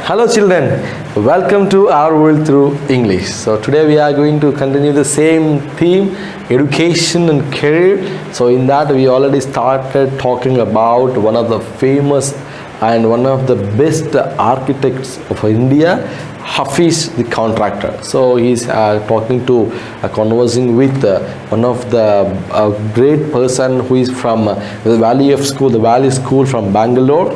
Hello children, welcome to our world through English. So today we are going to continue the same theme, education and career. So in that we already started talking about one of the famous and one of the best architects of India, Hafiz the contractor. So he's conversing with one of the great person who is from the Valley School from Bangalore,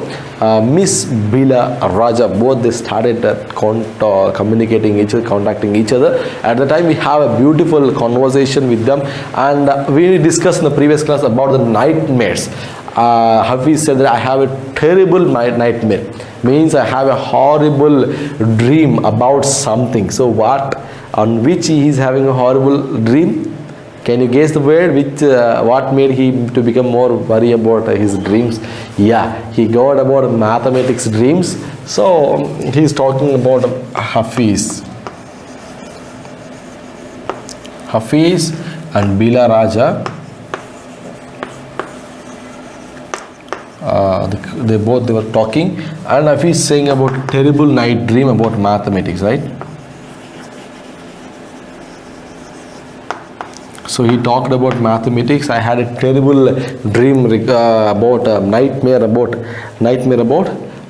Miss Bila Raja. Both they started communicating each other, contacting each other. At the time we have a beautiful conversation with them, and we discussed in the previous class about the nightmares. Hafiz said that I have a terrible nightmare, means I have a horrible dream about something. So what, on which he is having a horrible dream? Can you guess the word which what made him to become more worry about his dreams? Yeah, he got about mathematics dreams. So he is talking about Hafiz and Bila Raja. They were talking, and Hafiz saying about terrible night dream about mathematics, right? So he talked about mathematics. I had a terrible dream about nightmare about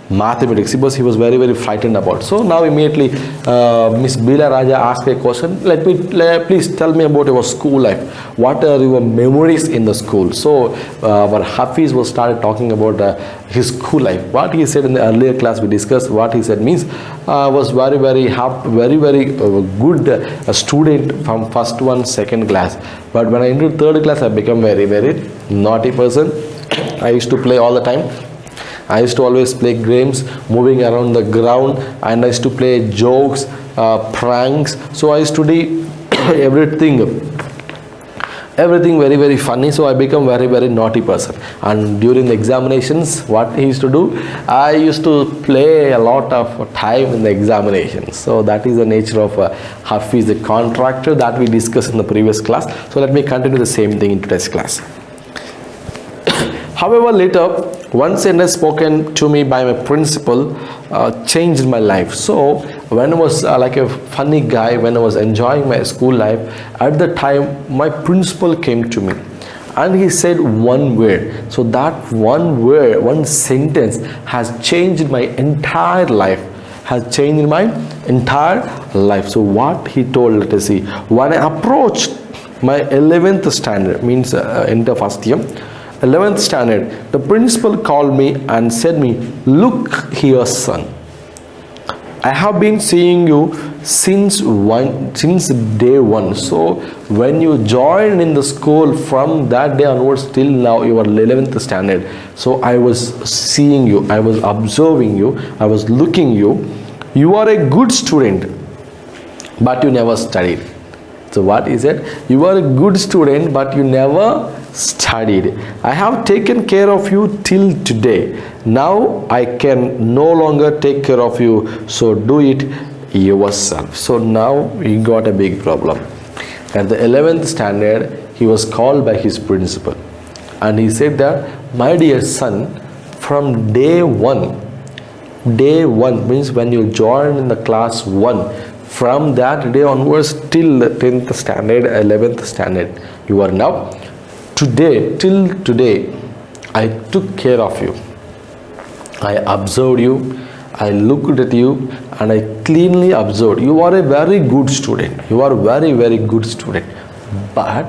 mathematics. He was very, very frightened about. So now immediately Miss Bila Raja asked a question. Please tell me about your school life. What are your memories in the school? So our Hafiz was started talking about his school life. What he said in the earlier class, we discussed what he said means was very, very happy, very good student from first one, second class. But when I entered third class, I became very, very naughty person. I used to play all the time. I used to always play games, moving around the ground, and I used to play jokes, pranks. So I used to do everything very, very funny. So I become very, very naughty person. And during the examinations, what he used to do, I used to play a lot of time in the examinations. So that is the nature of Hafiz the contractor that we discussed in the previous class. So let me continue the same thing in today's class. However, later, one sentence spoken to me by my principal changed my life. So when I was like a funny guy, when I was enjoying my school life, at the time my principal came to me and he said one word. So that one word, one sentence has changed my entire life. So what he told, let us see. When I approached my 11th standard, means enter first year, 11th standard, the principal called me and said me, "Look here, son. I have been seeing you since day one." So when you joined in the school, from that day onwards till now, you are 11th standard. So I was seeing you, I was observing you, I was looking you. You are a good student, but you never studied. So what is it? You are a good student, but you never studied. I have taken care of you till today. Now I can no longer take care of you, so do it yourself. So now he got a big problem. At the 11th standard, he was called by his principal, and he said that, "My dear son, from day one means when you joined in the class 1, from that day onwards till the 10th standard, 11th standard, you are now. Till today, I took care of you. I observed you, I looked at you, and I cleanly observed. You are a very good student. You are very, very good student. But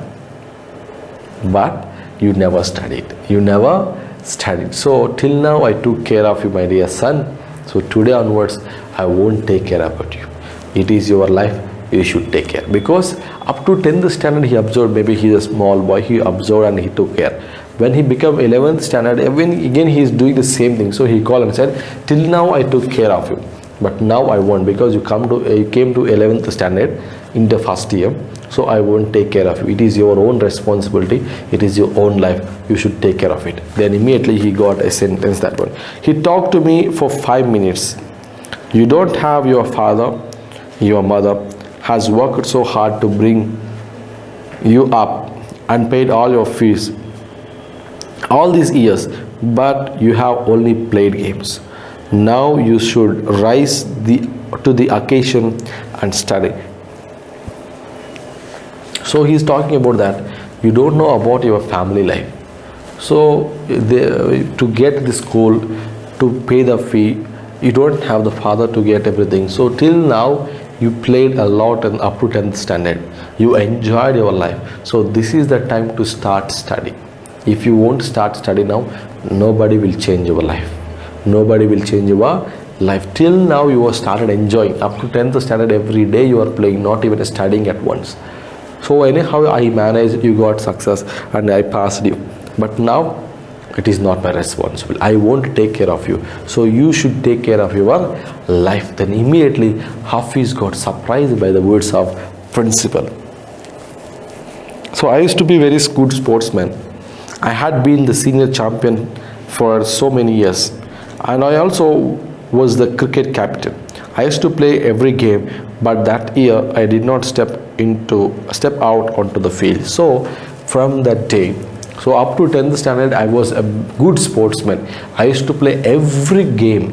you never studied. So till now, I took care of you, my dear son. So today onwards, I won't take care about you. It is your life. You should take care." Because up to 10th standard he observed, maybe he is a small boy, he observed and he took care. When he became 11th standard, again he is doing the same thing. So he called and said, "Till now I took care of you, but now I won't, because you came to 11th standard in the first year. So I won't take care of you. It is your own responsibility. It is your own life. You should take care of it." Then immediately he got a sentence, that one. He talked to me for 5 minutes. "You don't have your father, your mother has worked so hard to bring you up and paid all your fees all these years, but you have only played games. Now you should rise to the occasion and study. So he's talking about that you don't know about your family life. So to get the school, to pay the fee, you don't have the father to get everything. So till now you played a lot and up to 10th standard. You enjoyed your life. So this is the time to start study. If you won't start study now, nobody will change your life. Nobody will change your life. Till now you have started enjoying. Up to 10th standard every day you are playing, not even studying at once. So anyhow I managed, you got success and I passed you. But now it is not my responsibility. I won't take care of you. So you should take care of your life. Then immediately Hafiz got surprised by the words of principal. So I used to be very good sportsman. I had been the senior champion for so many years. And I also was the cricket captain. I used to play every game, but that year I did not step out onto the field. So from that day, so up to 10th standard I was a good sportsman. I used to play every game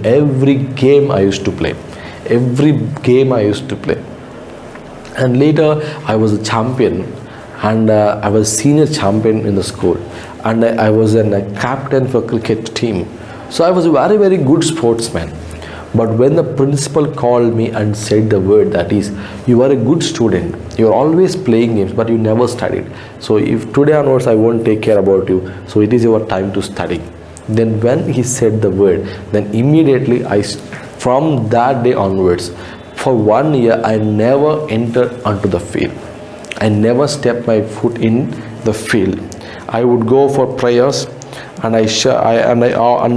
I used to play. Every game I used to play. And later I was a champion, and I was senior champion in the school, and I was a captain for cricket team. So I was a very, very good sportsman. But when the principal called me and said the word, that is, you are a good student, you are always playing games but you never studied, so if today onwards I won't take care about you, so it is your time to study. Then when he said the word, then immediately from that day onwards, for 1 year I never entered onto the field. I never stepped my foot in the field. I would go for prayers, and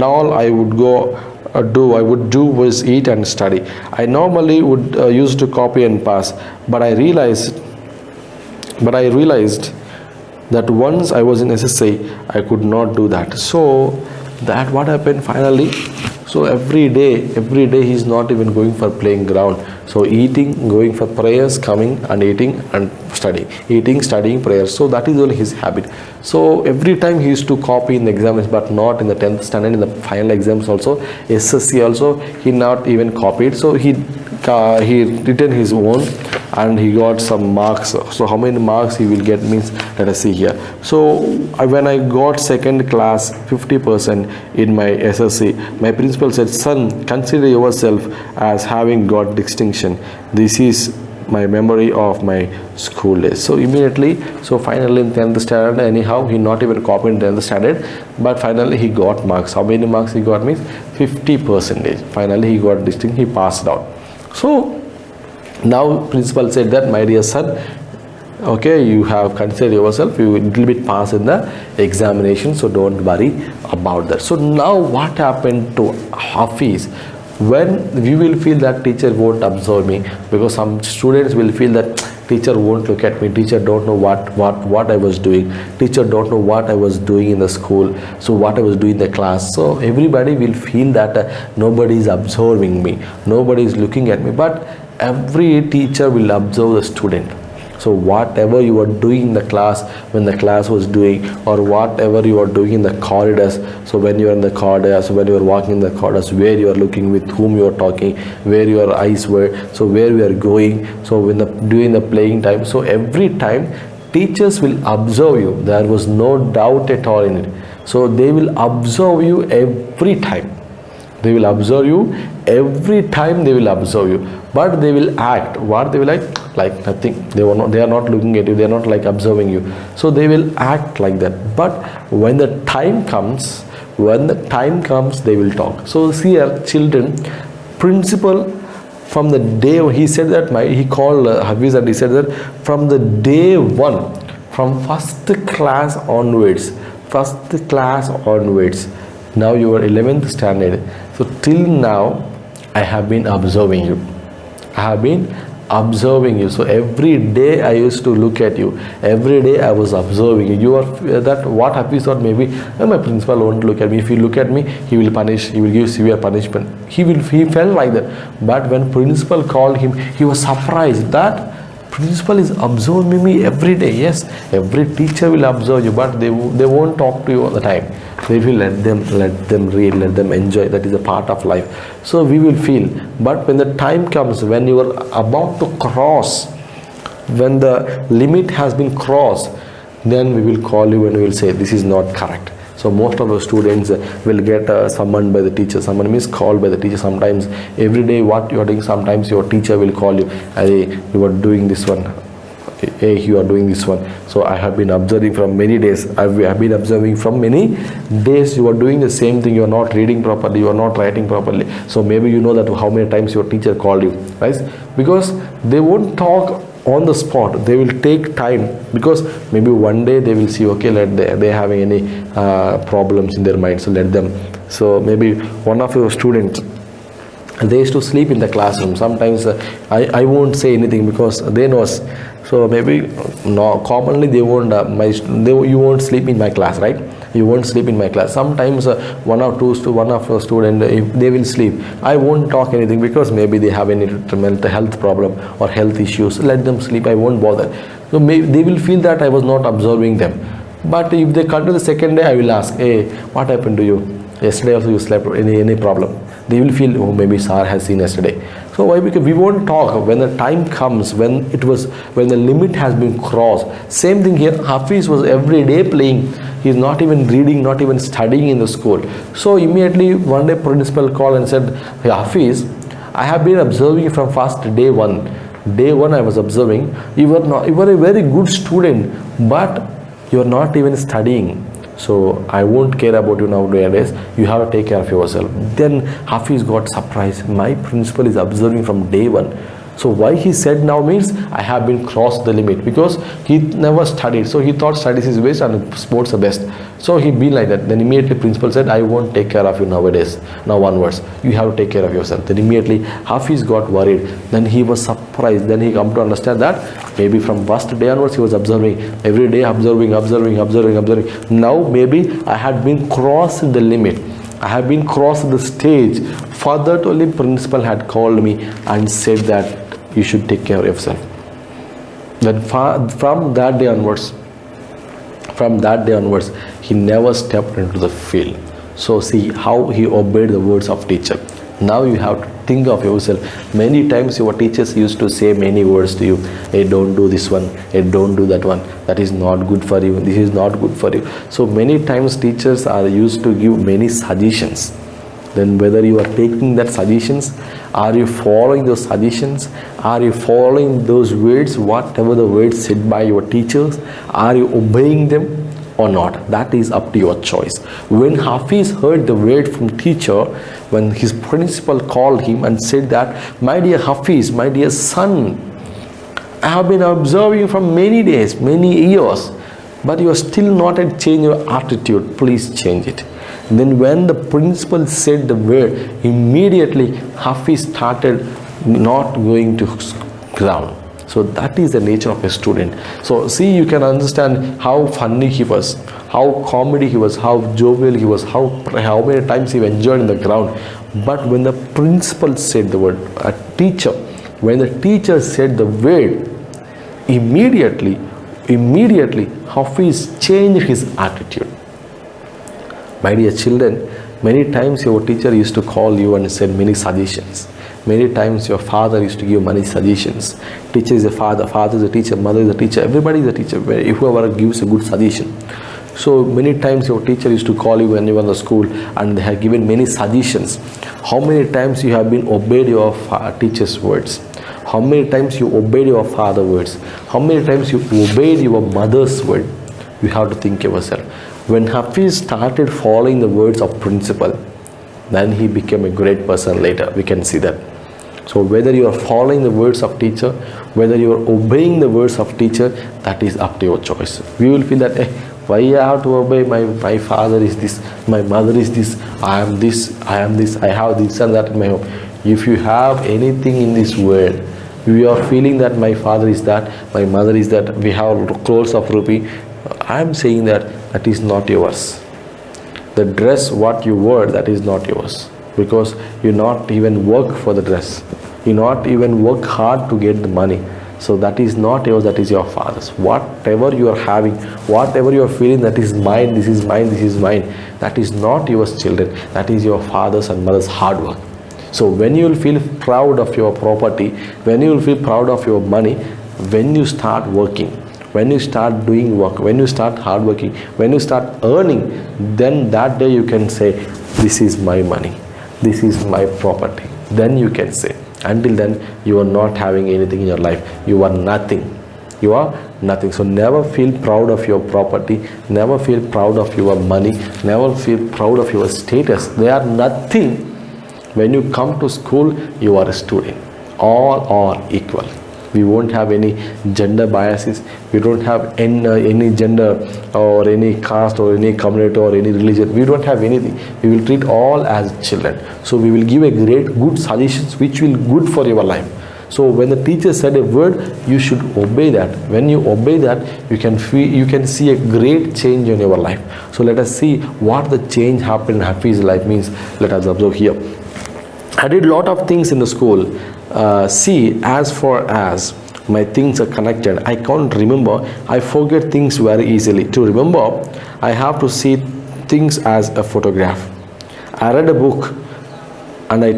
all I would do was eat and study. I normally would used to copy and pass, but I realized that once I was in SSC, I could not do that. So that what happened finally. So every day he's not even going for playing ground. So eating, going for prayers, coming and eating and studying, eating, studying, prayers. So that is only his habit. So every time he used to copy in the exams, but not in the 10th standard, in the final exams also, SSC also, he not even copied. So he written his own and he got some marks. So how many marks he will get means, let us see here. So when I got second class 50% in my SSC, my principal said, son, consider yourself as having got distinction. This is my memory of my school days. So immediately, so finally in 10th standard, anyhow he not even copied in 10th standard, but finally he got marks. How many marks he got means 50%. Finally he got distinction, he passed out. So now principal said that, my dear son, okay, you have considered yourself, you little bit pass in the examination, so don't worry about that. So now what happened to Hafiz? When we will feel that teacher won't observe me, because some students will feel that teacher won't look at me, teacher don't know what I was doing, teacher don't know what I was doing in the school, so what I was doing in the class. So everybody will feel that nobody is observing me, nobody is looking at me, but every teacher will observe the student. So whatever you are doing in the class, when the class was doing, or whatever you are doing in the corridors, so when you are in the corridors, when you are walking in the corridors, where you are looking, with whom you are talking, where your eyes were, so where we are going, so when during the playing time, so every time teachers will observe you. There was no doubt at all in it. So they will observe you every time. They will observe you every time. They will observe you, but they will act. What they will like nothing. They are not looking at you. They are not like observing you. So they will act like that. But when the time comes, they will talk. So see here, children, principal, from the day he said that, he called Hafiz and he said that from the day one, from first class onwards, now you are 11th standard. So till now, I have been observing you. So every day I used to look at you. Every day I was observing you. You are that what Hafiz thought, maybe my principal won't look at me. If he look at me, he will punish. He will give severe punishment. He felt like that. But when principal called him, he was surprised that principal is observing me every day. Yes, every teacher will observe you, but they won't talk to you all the time. we will let them read, let them enjoy. That is a part of life. So we will feel. But when the time comes, when you are about to cross, when the limit has been crossed, then we will call you and we will say this is not correct. So most of the students will get summoned by the teacher. Someone is called by the teacher. Sometimes every day what you are doing, sometimes your teacher will call you, hey, you are doing this one, hey, you are doing this one. So I have been observing from many days. I have been observing from many days you are doing the same thing. You are not reading properly, you are not writing properly. So maybe you know that how many times your teacher called you, right? Because they won't talk on the spot. They will take time, because maybe one day they will see, okay, they having any problems in their mind, so let them. So maybe one of your students, they used to sleep in the classroom. Sometimes I won't say anything because they know us. So maybe no, commonly they won't you won't sleep in my class, right? You won't sleep in my class. Sometimes one of the student, if they will sleep, I won't talk anything because maybe they have any mental health problem or health issues. Let them sleep, I won't bother. So maybe they will feel that I was not observing them. But if they come to the second day, I will ask, hey, what happened to you? Yesterday also you slept, any problem? They will feel, oh, maybe Sir has seen yesterday. So why? Because we won't talk when the time comes, when the limit has been crossed. Same thing here. Hafiz was every day playing. He is not even reading, not even studying in the school. So immediately one day principal called and said, hey, Hafiz, I have been observing from first day one. Day one I was observing. You were a very good student, but you are not even studying. So I won't care about you nowadays. You have to take care of yourself. Then Hafiz got surprised. My principal is observing from day one. So why he said now means I have been crossed the limit, because he never studied. So he thought studies is best and sports are best. So he be like that. Then immediately principal said, I won't take care of you nowadays. Now onwards, you have to take care of yourself. Then immediately Hafiz got worried. Then he was surprised. Then he come to understand that maybe from first day onwards he was observing, every day observing. Now maybe I had been crossed the limit. I have been crossed the stage. For that only principal had called me and said that you should take care of yourself. Then from that day onwards, he never stepped into the field. So see how he obeyed the words of teacher. Now you have to think of yourself. Many times your teachers used to say many words to you. Hey, don't do this one. Hey, don't do that one. That is not good for you. This is not good for you. So many times teachers are used to give many suggestions. Then whether you are taking that suggestions, are you following those suggestions, are you following those words, whatever the words said by your teachers, are you obeying them or not? That is up to your choice. When Hafiz heard the word from teacher, when his principal called him and said that, my dear Hafiz, my dear son, I have been observing from many days, many years, but you are still not yet changed your attitude. Please change it. Then when the principal said the word, immediately Hafiz started not going to ground. So that is the nature of a student. So see, you can understand how funny he was, how comedy he was, how jovial he was, how many times he enjoyed in the ground. But when the principal said the word, when the teacher said the word, immediately Hafiz changed his attitude. My dear children, many times your teacher used to call you and said many suggestions. Many times your father used to give many suggestions. Teacher is a father, father is a teacher, mother is a teacher, everybody is a teacher, whoever gives a good suggestion. So many times your teacher used to call you when you were in the school and they have given many suggestions. How many times you have been obeyed your teacher's words? How many times you obeyed your father's words? How many times you obeyed your mother's word? You have to think yourself. When Hafiz started following the words of principal, then he became a great person later. We can see that. So whether you are following the words of teacher, whether you are obeying the words of teacher, that is up to your choice. We will feel that, why I have to obey, my father is this, my mother is this, I am this, I have this and that in my home. If you have anything in this world, you are feeling that my father is that, my mother is that, we have crores of rupee, I am saying that is not yours. The dress what you wore, that is not yours, because you not even work for the dress, you not even work hard to get the money. So that is not yours, that is your father's. Whatever you are having, whatever you are feeling, that is mine, this is mine, this is mine, that is not yours, children. That is your father's and mother's hard work. So when you will feel proud of your property, when you will feel proud of your money, when you start working, when you start doing work, when you start hard working, when you start earning, then that day you can say, this is my money, this is my property. Then you can say. Until then, you are not having anything in your life. You are nothing. You are nothing. So never feel proud of your property, never feel proud of your money, never feel proud of your status. They are nothing. When you come to school, you are a student. All are equal. We won't have any gender biases. We don't have any gender or any caste or any community or any religion. We don't have anything. We will treat all as children. So we will give a good suggestions which will good for your life. So when the teacher said a word, you should obey that. When you obey that, you can see a great change in your life. So let us see what the change happened in Hafiz's life means. Let us observe here. I did a lot of things in the school. See, as far as my things are connected, I can't remember. I forget things very easily. To remember, I have to see things as a photograph. I read a book and I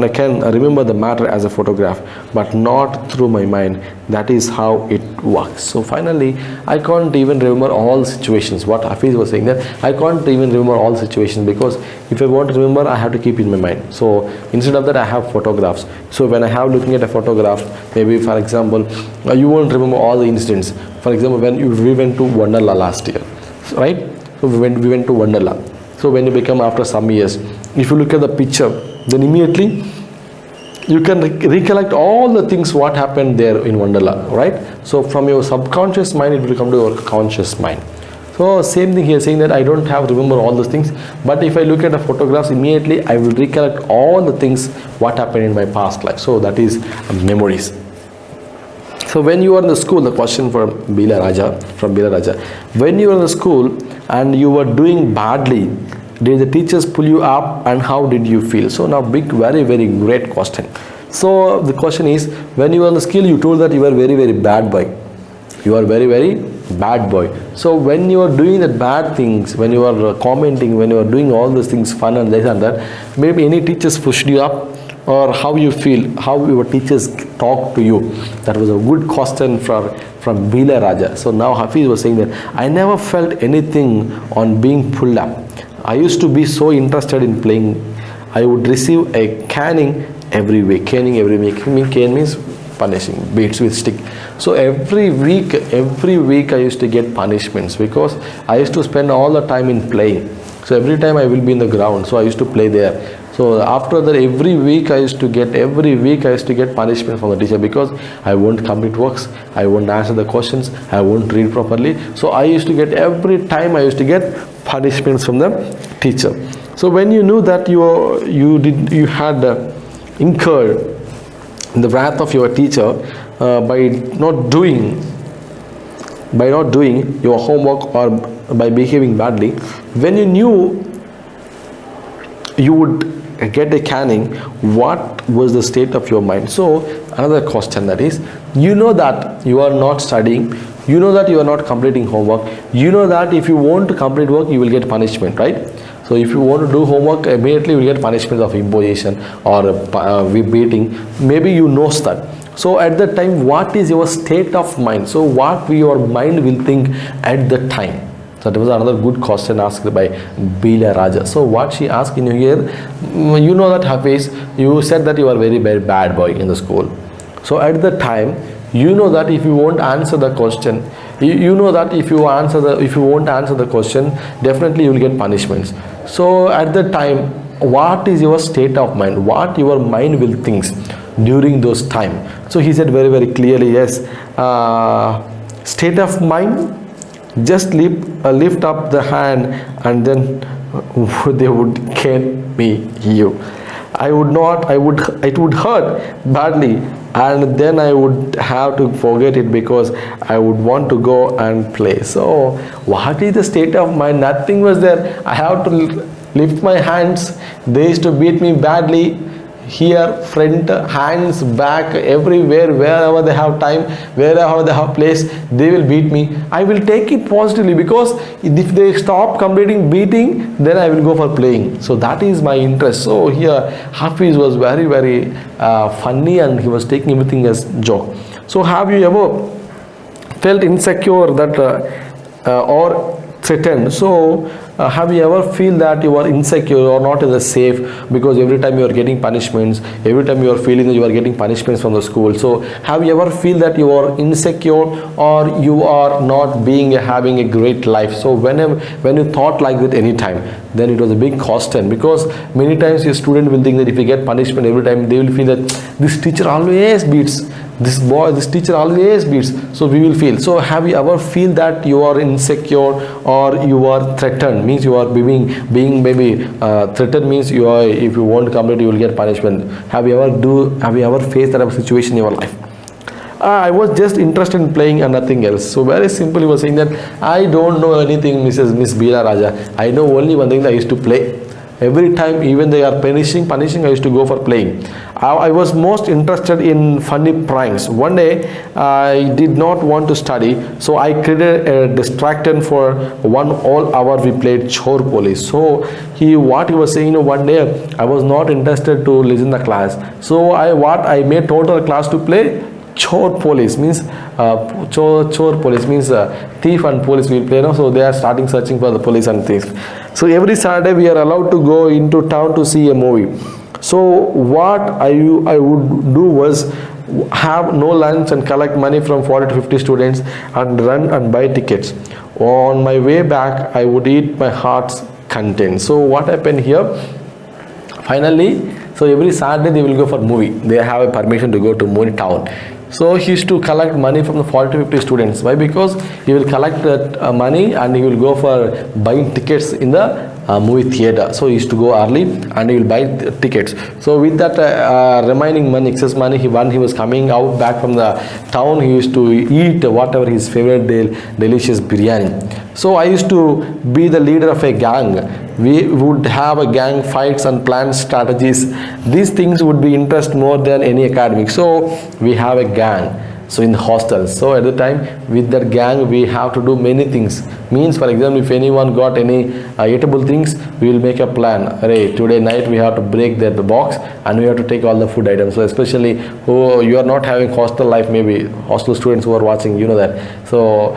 can remember the matter as a photograph, but not through my mind. That is how it works. So finally, I can't even remember all situations. What Hafiz was saying, that I can't even remember all situations, because if I want to remember, I have to keep in my mind. So instead of that, I have photographs. So when I have looking at a photograph, maybe for example, you won't remember all the incidents. For example, when we went to Wonderla last year, right? So we went to Wonderla. So when you become after some years, if you look at the picture, then immediately you can recollect all the things what happened there in Wonderla, right? So from your subconscious mind, it will come to your conscious mind. So same thing here, saying that I don't have to remember all those things, but if I look at the photographs, immediately I will recollect all the things what happened in my past life. So that is memories. So when you are in the school, the question from Bila Raja, when you are in the school and you were doing badly, did the teachers pull you up and how did you feel? So now very great question. So the question is, when you were in the school, you told that you were very bad boy. You are very bad boy. So when you are doing the bad things, when you are commenting, when you are doing all those things, fun and this and that, maybe any teachers pushed you up, or how you feel, how your teachers talk to you. That was a good question from Bila Raja. So now Hafiz was saying that I never felt anything on being pulled up. I used to be so interested in playing. I would receive a caning every week. Cane means punishing, beats with stick. So every week I used to get punishments, because I used to spend all the time in playing. So every time I will be in the ground, so I used to play there. So after that, every week I used to get punishment from the teacher, because I won't complete works, I won't answer the questions, I won't read properly. So I used to get punishments from the teacher. So when you knew that you had incurred the wrath of your teacher by not doing your homework or by behaving badly, when you knew you would get a caning, what was the state of your mind? So another question, that is, you know that you are not studying, you know that you are not completing homework, you know that if you want to complete work, you will get punishment, right? So if you want to do homework, immediately you will get punishment of imposition or beating. Maybe you know that. So at that time, what is your state of mind? So what your mind will think at the time? So that was another good question asked by Bila Raja. So what she asked in here, you know that Hafiz, you said that you are very bad boy in the school. So at the time, you know that if you won't answer the question, you know that if you won't answer the question, definitely you will get punishments. So at the time, what is your state of mind? What your mind will think during those time? So he said very clearly, yes, state of mind, just lift up the hand and then they would cane me you. It would hurt badly, and then I would have to forget it because I would want to go and play. So what is the state of mind? Nothing was there. I have to lift my hands. They used to beat me badly. here, front, hands, back, everywhere, wherever they have time, wherever they have place, they will beat me. I will take it positively, because if they stop completing beating, then I will go for playing. So that is my interest. So here Hafiz was very, very funny, and he was taking everything as joke. So have you ever felt insecure that or threatened? So have you ever feel that you are insecure or not in the safe, because every time you are getting punishments, every time you are feeling that you are getting punishments from the school? So have you ever feel that you are insecure, or you are not being having a great life? So when you thought like that any time, then it was a big question, because many times your student will think that if you get punishment every time, they will feel that this teacher always beats, this teacher always beats, so we will feel. So have you ever feel that you are insecure, or you are threatened, means you are being maybe threatened, means you are, if you won't complete you will get punishment? Have you ever faced that situation in your life? I was just interested in playing and nothing else. So very simple, he was saying that I don't know anything, Miss Beela Raja. I know only one thing, that I used to play. Every time, even they are punishing, I used to go for playing. I was most interested in funny pranks. One day, I did not want to study, so I created a distraction for 1 whole hour. We played chore police. So what he was saying, one day I was not interested to listen the class. So I made total class to play chore police, means chore police means thief and police will play. So they are starting searching for the police and thieves. So every Saturday we are allowed to go into town to see a movie. So what I would do was have no lunch and collect money from 40 to 50 students and run and buy tickets. On my way back, I would eat my heart's content. So what happened here? Finally, so every Saturday they will go for movie. They have a permission to go to movie town. So he used to collect money from the 40 to 50 students. Why? Because he will collect that money and he will go for buying tickets in the movie theater. So he used to go early and he will buy tickets. So with that remaining money, excess money, when he was coming out back from the town, he used to eat whatever his favorite delicious biryani. So I used to be the leader of a gang. We would have a gang fights and plan strategies. These things would be interest more than any academic. So we have a gang. So in the hostels, so at the time with that gang we have to do many things. Means, for example, if anyone got any eatable things, we will make a plan. Hey, today night we have to break the box and we have to take all the food items. So especially who you are not having hostel life, maybe hostel students who are watching, you know that. So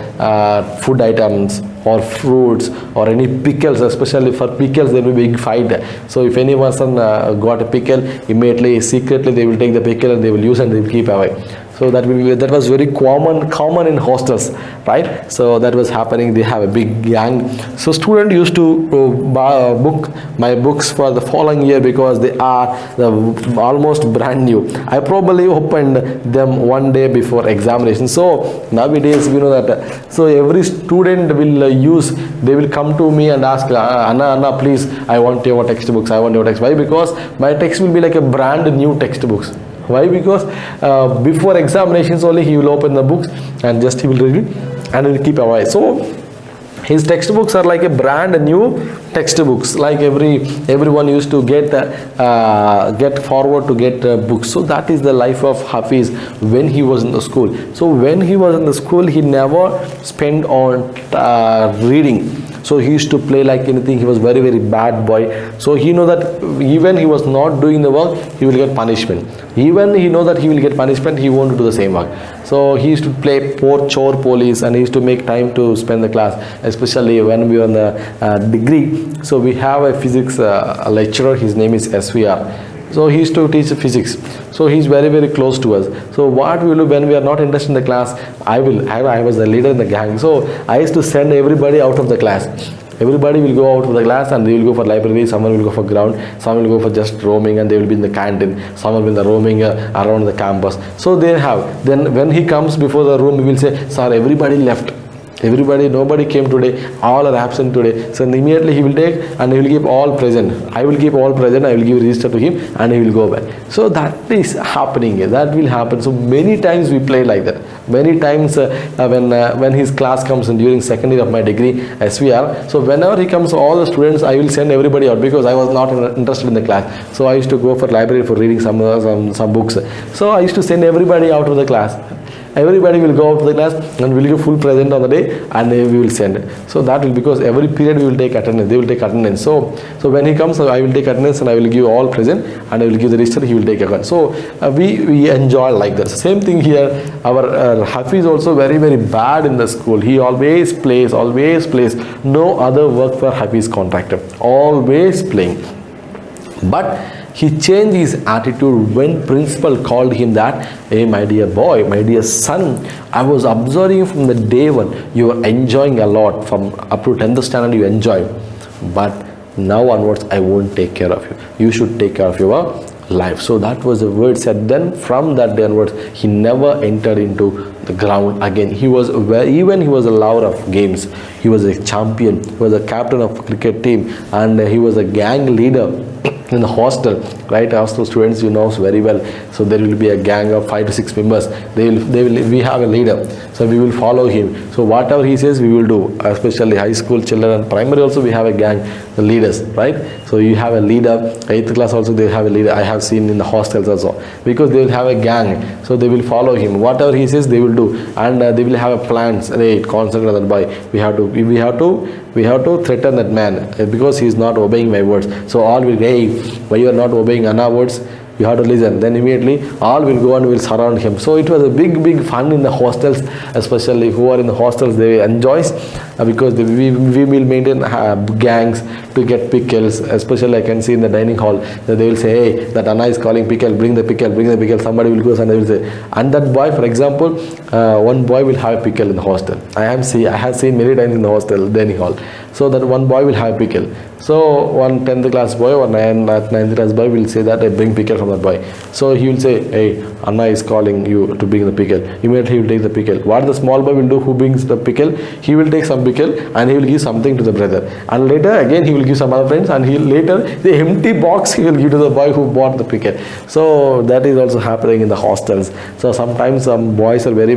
food items or fruits or any pickles, especially for pickles there will be a big fight. So if any person got a pickle, immediately secretly they will take the pickle and they will use and they will keep away. So that was very common in hostels, right? So that was happening. They have a big gang. So student used to book my books for the following year because they are almost brand new. I probably opened them one day before examination. So nowadays you know that. So every student will they will come to me and ask, Anna, please, I want your textbooks. I want your text. Why? Because my text will be like a brand new textbooks. Why? Because before examinations only he will open the books and just he will read it and he will keep away. So his textbooks are like a brand new textbooks, like everyone used to get forward to get books. So that is the life of Hafiz when he was in the school. So when he was in the school, he never spent on reading. So he used to play like anything. He was very, very bad boy. So he know that even he was not doing the work, he will get punishment. Even he know that he will get punishment, he won't do the same work. So he used to play chore police and he used to make time to spend the class, especially when we were in the degree. So we have a physics lecturer, his name is SVR. So he used to teach physics. So he's very, very close to us. So what we will do when we are not interested in the class, I was the leader in the gang. So I used to send everybody out of the class. Everybody will go out of the class and they will go for library, someone will go for ground, some will go for just roaming and they will be in the canteen, someone will be roaming around the campus. So they have, then when he comes before the room, he will say, sir, everybody left. Everybody, nobody came today, all are absent today. So immediately he will take and he will give all present. I will give all present, I will give register to him, and he will go back. So that is happening, that will happen. So many times we play like that. Many times when his class comes in during second year of my degree SVR, so whenever he comes, all the students, I will send everybody out because I was not interested in the class. So I used to go for library for reading some books. So I used to send everybody out of the class. Everybody will go out to the class and will give full present on the day, and we will send. So that will, because every period we will take attendance, they will take attendance. So when he comes, I will take attendance and I will give all present, and I will give the register, he will take account. So we enjoy like that. Same thing here. Our Hafiz also very bad in the school. He always plays. No other work for Hafiz contractor. Always playing. But he changed his attitude when principal called him that, hey, my dear boy, my dear son, I was observing from the day one, you were enjoying a lot. From up to 10th standard you enjoy. But now onwards, I won't take care of you. You should take care of your life. So that was the word said. Then from that day onwards, he never entered into the ground again. He was a lover of games. He was a champion. He was a captain of cricket team, and he was a gang leader in the hostel, right? Hostel students, you know very well. So there will be a gang of 5 to 6 members. We have a leader, so we will follow him. So whatever he says, we will do. Especially high school children and primary also, we have a gang, the leaders, right? So you have a leader. 8th class also they have a leader. I have seen in the hostels also, because they will have a gang. So they will follow him. Whatever he says, they will do, and they will have a plans. Hey, concentrate on that boy. We have to threaten that man because he is not obeying my words. So all will, hey, why you are not obeying Anna words? You have to listen. Then immediately all will go and will surround him. So it was a big fun in the hostels, especially who are in the hostels. They enjoy because we will maintain gangs to get pickles. Especially I can see in the dining hall that they will say, hey, that Anna is calling pickle, bring the pickle. Somebody will go and they will say, and that boy, for example, one boy will have a pickle in the hostel. I have seen many times in the hostel dining hall. So that one boy will have a pickle. So one 10th class boy or 9th class boy will say that I bring pickle from that boy. So he will say, hey, Anna is calling you to bring the pickle. Immediately he will take the pickle. What the small boy will do who brings the pickle, he will take some pickle and he will give something to the brother. And later again he will give some other friends, and later the empty box he will give to the boy who bought the pickle. So that is also happening in the hostels. So sometimes some boys are very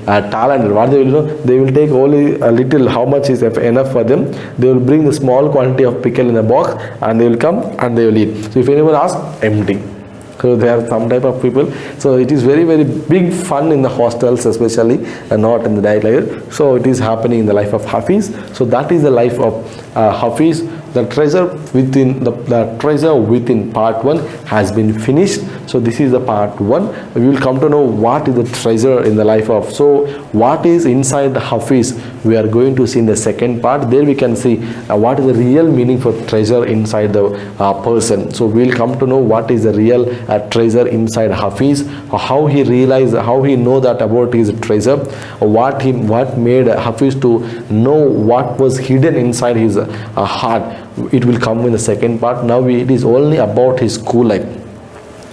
talented. What they will do, they will take only a little, how much is enough for them. They will bring the small quantity of pickle in a box and they will come and they will eat. So if anyone asks, empty. So there are some type of people. So it is very big fun in the hostels, especially, and not in the diet layer. So it is happening in the life of Hafiz. So that is the life of Hafiz. The treasure within part 1 has been finished. So this is the part 1. We will come to know what is the treasure in the life of. So what is inside the Hafiz, we are going to see in the second part. There we can see what is the real meaning for treasure inside the person. So we will come to know what is the real treasure inside Hafiz, how he realized, how he know that about his treasure, what made Hafiz to know what was hidden inside his heart. It will come in the second part. Now it is only about his school life,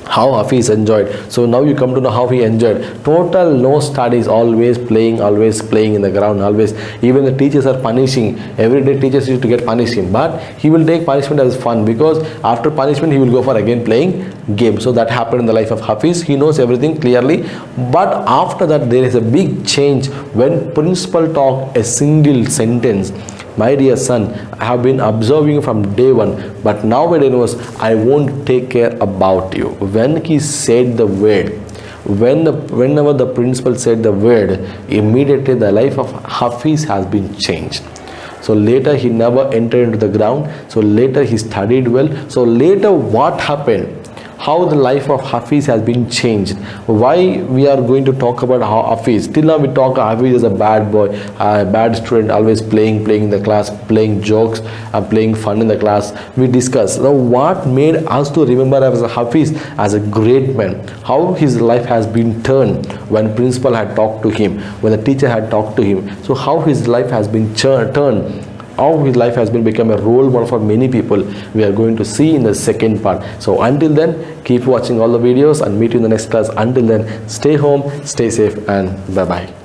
how Hafiz enjoyed. So now you come to know how he enjoyed. Total no studies, always playing in the ground, always. Even the teachers are punishing. Every day teachers used to get punishing, but he will take punishment as fun, because after punishment he will go for again playing game. So that happened in the life of Hafiz. He knows everything clearly, but after that there is a big change when principal talked a single sentence. My dear son, I have been observing from day one, but nowadays I won't take care about you. When he said the word, whenever the principal said the word, immediately the life of Hafiz has been changed. So later he never entered into the ground. So later he studied well. So later what happened? How the life of Hafiz has been changed. Why we are going to talk about how Hafiz. Till now we talk Hafiz is a bad boy, a bad student, always playing in the class, playing jokes, playing fun in the class. We discuss. Now what made us to remember Hafiz as a great man? How his life has been turned when principal had talked to him, when the teacher had talked to him. So how his life has been turned. How his life has become a role model for many people, we are going to see in the second part. So until then, keep watching all the videos and meet you in the next class. Until then, stay home, stay safe, and bye-bye.